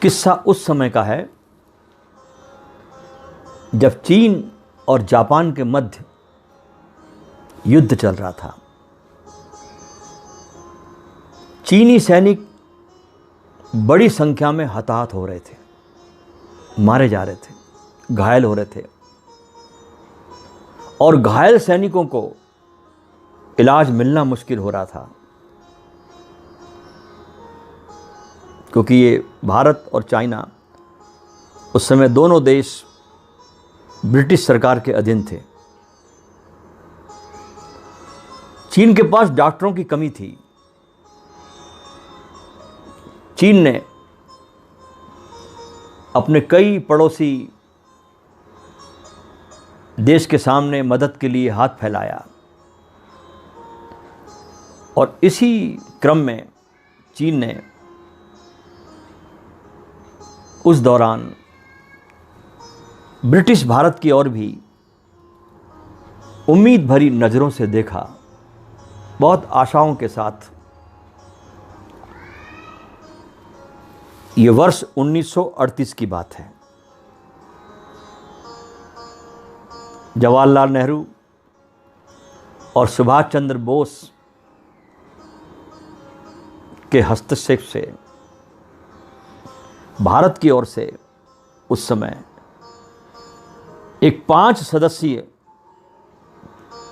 किस्सा उस समय का है जब चीन और जापान के मध्य युद्ध चल रहा था। चीनी सैनिक बड़ी संख्या में हताहत हो रहे थे, मारे जा रहे थे, घायल हो रहे थे और घायल सैनिकों को इलाज मिलना मुश्किल हो रहा था, क्योंकि ये भारत और चाइना उस समय दोनों देश ब्रिटिश सरकार के अधीन थे। चीन के पास डॉक्टरों की कमी थी। चीन ने अपने कई पड़ोसी देश के सामने मदद के लिए हाथ फैलाया और इसी क्रम में चीन ने उस दौरान ब्रिटिश भारत की ओर भी उम्मीद भरी नज़रों से देखा, बहुत आशाओं के साथ। ये वर्ष 1938 की बात है। जवाहरलाल नेहरू और सुभाष चंद्र बोस के हस्तक्षेप से भारत की ओर से उस समय एक 5 सदस्यीय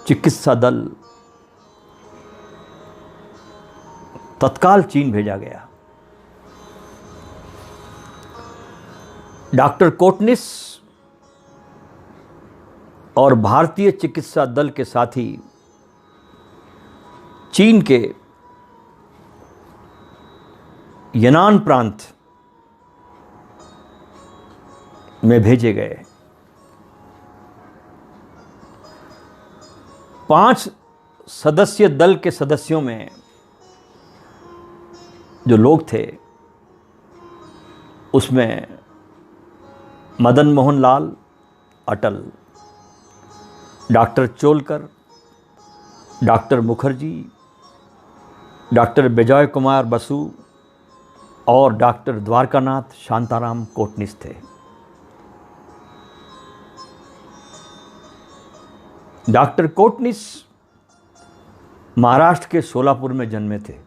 चिकित्सा दल तत्काल चीन भेजा गया। डॉक्टर कोटनिस और भारतीय चिकित्सा दल के साथी चीन के यनान प्रांत में भेजे गए। 5 सदस्यीय दल के सदस्यों में जो लोग थे उसमें Madan Mohan Lal Atal, doctor Cholkar, doctor Mukherjee, doctor Vijay Kumar Basu और डॉक्टर द्वारकानाथ शांताराम कोटनिस थे। डॉक्टर कोटनिस महाराष्ट्र के सोलापुर में जन्मे थे।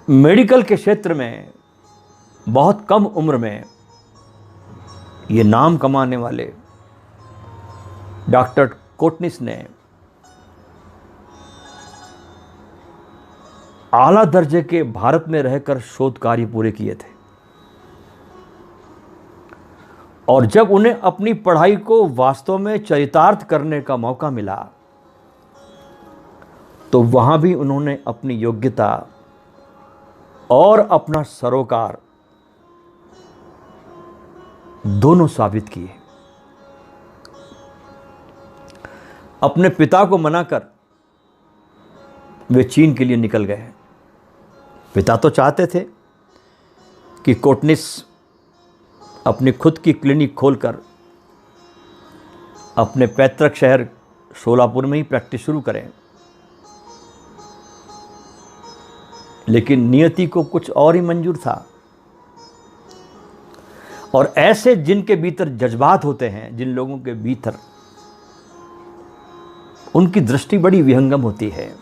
मेडिकल के क्षेत्र में बहुत कम उम्र में ये नाम कमाने वाले डॉक्टर कोटनिस ने आला दर्जे के भारत में रहकर शोध कार्य पूरे किए थे और जब उन्हें अपनी पढ़ाई को वास्तव में चरितार्थ करने का मौका मिला तो वहां भी उन्होंने अपनी योग्यता और अपना सरोकार दोनों साबित किए। अपने पिता को मनाकर वे चीन के लिए निकल गए। पिता तो चाहते थे कि कोटनिस अपनी खुद की क्लिनिक खोलकर अपने पैतृक शहर सोलापुर में ही प्रैक्टिस शुरू करें, लेकिन नियति को कुछ और ही मंजूर था। और ऐसे जिनके भीतर जज्बात होते हैं, जिन लोगों के भीतर उनकी दृष्टि बड़ी विहंगम होती है।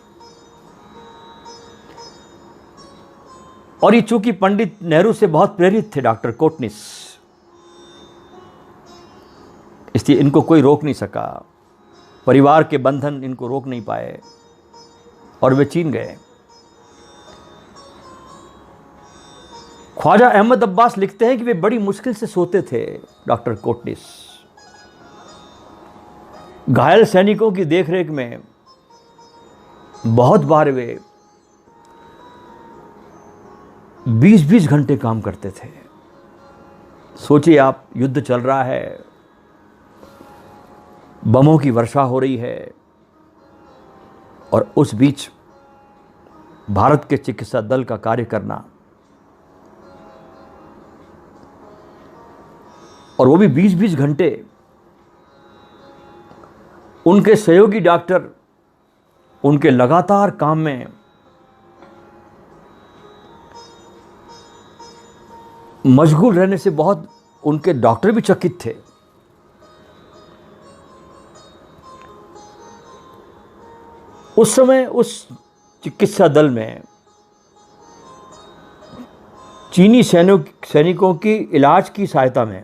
और ये चूंकि पंडित नेहरू से बहुत प्रेरित थे डॉक्टर कोटनिस, इसलिए इनको कोई रोक नहीं सका, परिवार के बंधन इनको रोक नहीं पाए और वे चीन गए। ख्वाजा अहमद अब्बास लिखते हैं कि वे बड़ी मुश्किल से सोते थे। डॉक्टर कोटनिस घायल सैनिकों की देखरेख में बहुत बार वे 20-20 घंटे काम करते थे। सोचिए आप, युद्ध चल रहा है, बमों की वर्षा हो रही है और उस बीच भारत के चिकित्सा दल का कार्य करना, और वो भी 20-20 घंटे। उनके सहयोगी डॉक्टर उनके लगातार काम में मशगूल रहने से बहुत उनके डॉक्टर भी चकित थे। उस समय उस चिकित्सा दल में चीनी सैनिकों की इलाज की सहायता में,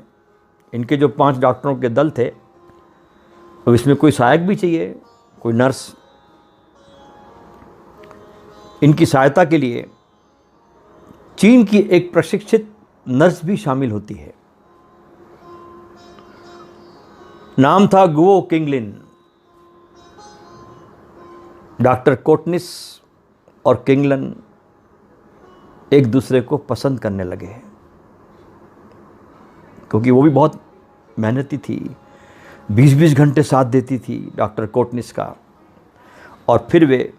इनके जो 5 डॉक्टरों के दल थे, तो इसमें कोई सहायक भी चाहिए, कोई नर्स। इनकी सहायता के लिए चीन की एक प्रशिक्षित नर्स भी शामिल होती है। नाम था गुओ किंगलिन। डॉक्टर कोटनिस और किंगलन एक दूसरे को पसंद करने लगे, क्योंकि वो भी बहुत मेहनती थी, 20-20 घंटे साथ देती थी डॉक्टर कोटनिस का। और फिर वे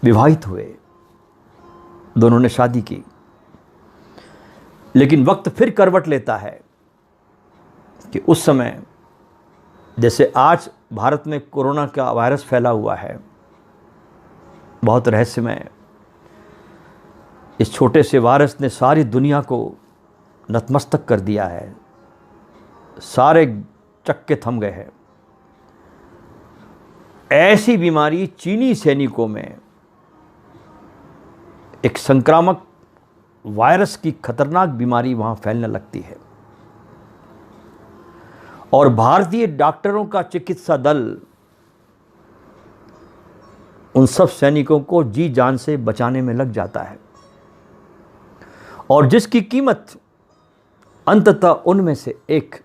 विवाहित हुए, दोनों ने शादी की। लेकिन वक्त फिर करवट लेता है कि उस समय, जैसे आज भारत में कोरोना का वायरस फैला हुआ है, बहुत रहस्यमय, इस छोटे से वायरस ने सारी दुनिया को नतमस्तक कर दिया है, सारे चक्के थम गए हैं। ऐसी बीमारी चीनी सैनिकों में एक संक्रामक वायरस की खतरनाक बीमारी वहां फैलने लगती है, और भारतीय डॉक्टरों का चिकित्सा दल उन सब सैनिकों को जी जान से बचाने में लग जाता है, और जिसकी कीमत अंततः उनमें से एक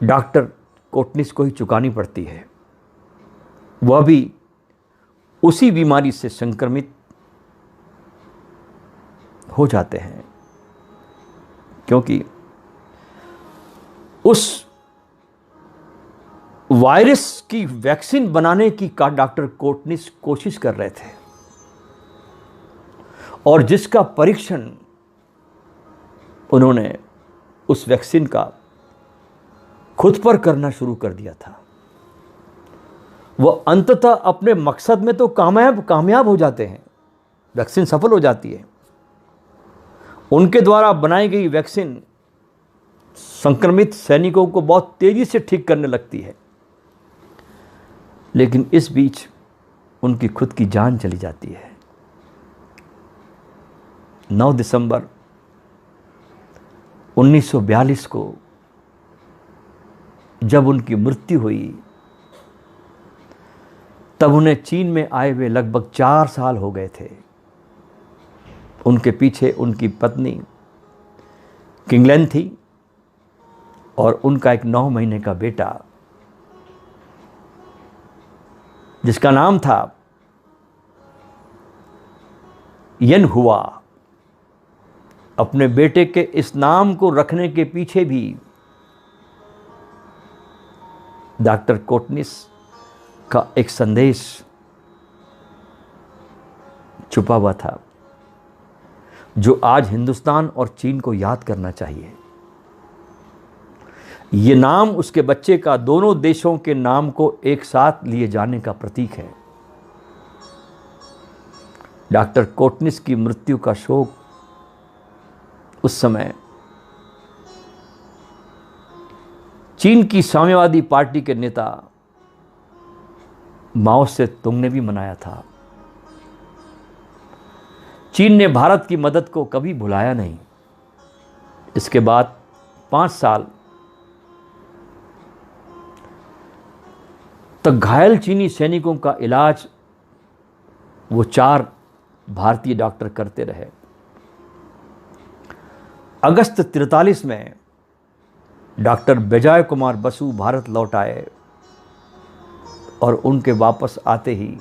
डॉक्टर कोटनिस को ही चुकानी पड़ती है। वह भी उसी बीमारी से संक्रमित हो जाते हैं, क्योंकि उस वायरस की वैक्सीन बनाने की का डॉक्टर कोटनिस कोशिश कर रहे थे, और जिसका परीक्षण उन्होंने उस वैक्सीन का खुद पर करना शुरू कर दिया था, वह अंततः अपने मकसद में तो कामयाब हो जाते हैं, वैक्सीन सफल हो जाती है। उनके द्वारा बनाई गई वैक्सीन संक्रमित सैनिकों को बहुत तेजी से ठीक करने लगती है, लेकिन इस बीच उनकी खुद की जान चली जाती है। 9 दिसंबर 1942 को जब उनकी मृत्यु हुई, तब उन्हें चीन में आए हुए लगभग 4 साल हो गए थे। उनके पीछे उनकी पत्नी किंगलन थी और उनका एक 9 महीने का बेटा, जिसका नाम था यन हुआ। अपने बेटे के इस नाम को रखने के पीछे भी डॉक्टर कोटनिस का एक संदेश छुपा हुआ था, जो आज हिंदुस्तान और चीन को याद करना चाहिए। ये नाम उसके बच्चे का दोनों देशों के नाम को एक साथ लिए जाने का प्रतीक है। डॉक्टर कोटनिस की मृत्यु का शोक उस समय चीन की साम्यवादी पार्टी के नेता माओ से तुंग ने भी मनाया था। चीन ने भारत की मदद को कभी भुलाया नहीं। इसके बाद 5 साल तक घायल चीनी सैनिकों का इलाज वो 4 भारतीय डॉक्टर करते रहे। अगस्त 43 में डॉक्टर बेजय कुमार बसु भारत लौट आए, और उनके वापस आते ही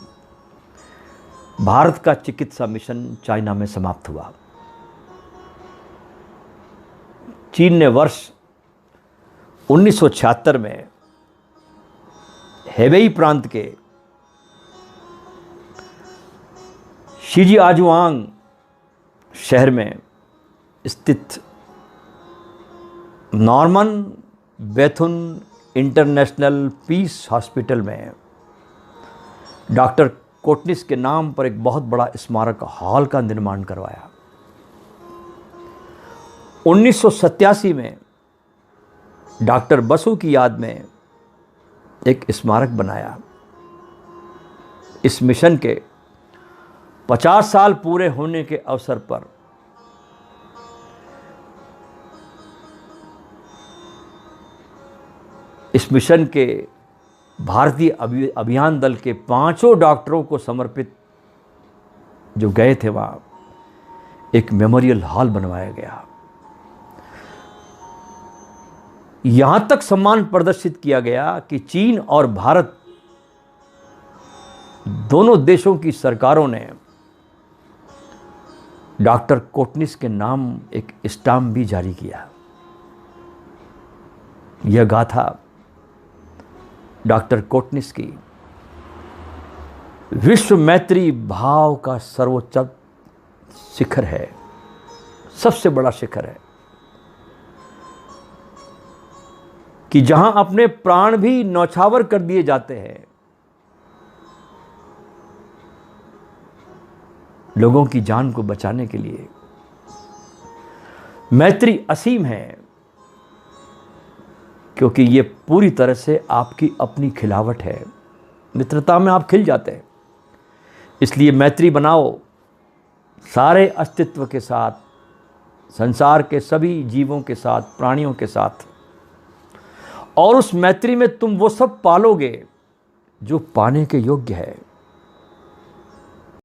भारत का चिकित्सा मिशन चाइना में समाप्त हुआ। चीन ने वर्ष 1976 में हेबेई प्रांत के शिजिआजुआंग शहर में स्थित नॉर्मन बेथुन इंटरनेशनल पीस हॉस्पिटल में डॉक्टर कोटनिस के नाम पर एक बहुत बड़ा स्मारक हॉल का निर्माण करवाया। 1987 में डॉक्टर बसु की याद में एक स्मारक बनाया। इस मिशन के 50 साल पूरे होने के अवसर पर इस मिशन के भारतीय अभियान दल के 5 डॉक्टरों को समर्पित जो गए थे, वहाँ एक मेमोरियल हॉल बनवाया गया। यहां तक सम्मान प्रदर्शित किया गया कि चीन और भारत दोनों देशों की सरकारों ने डॉक्टर कोटनिस के नाम एक स्टाम्प भी जारी किया। यह गाथा डॉक्टर कोटनिस की विश्व मैत्री भाव का सर्वोच्च शिखर है, सबसे बड़ा शिखर है, कि जहां अपने प्राण भी न्यौछावर कर दिए जाते हैं, लोगों की जान को बचाने के लिए। मैत्री असीम है, क्योंकि ये पूरी तरह से आपकी अपनी खिलावट है। मित्रता में आप खिल जाते हैं। इसलिए मैत्री बनाओ सारे अस्तित्व के साथ, संसार के सभी जीवों के साथ, प्राणियों के साथ, और उस मैत्री में तुम वो सब पालोगे जो पाने के योग्य है।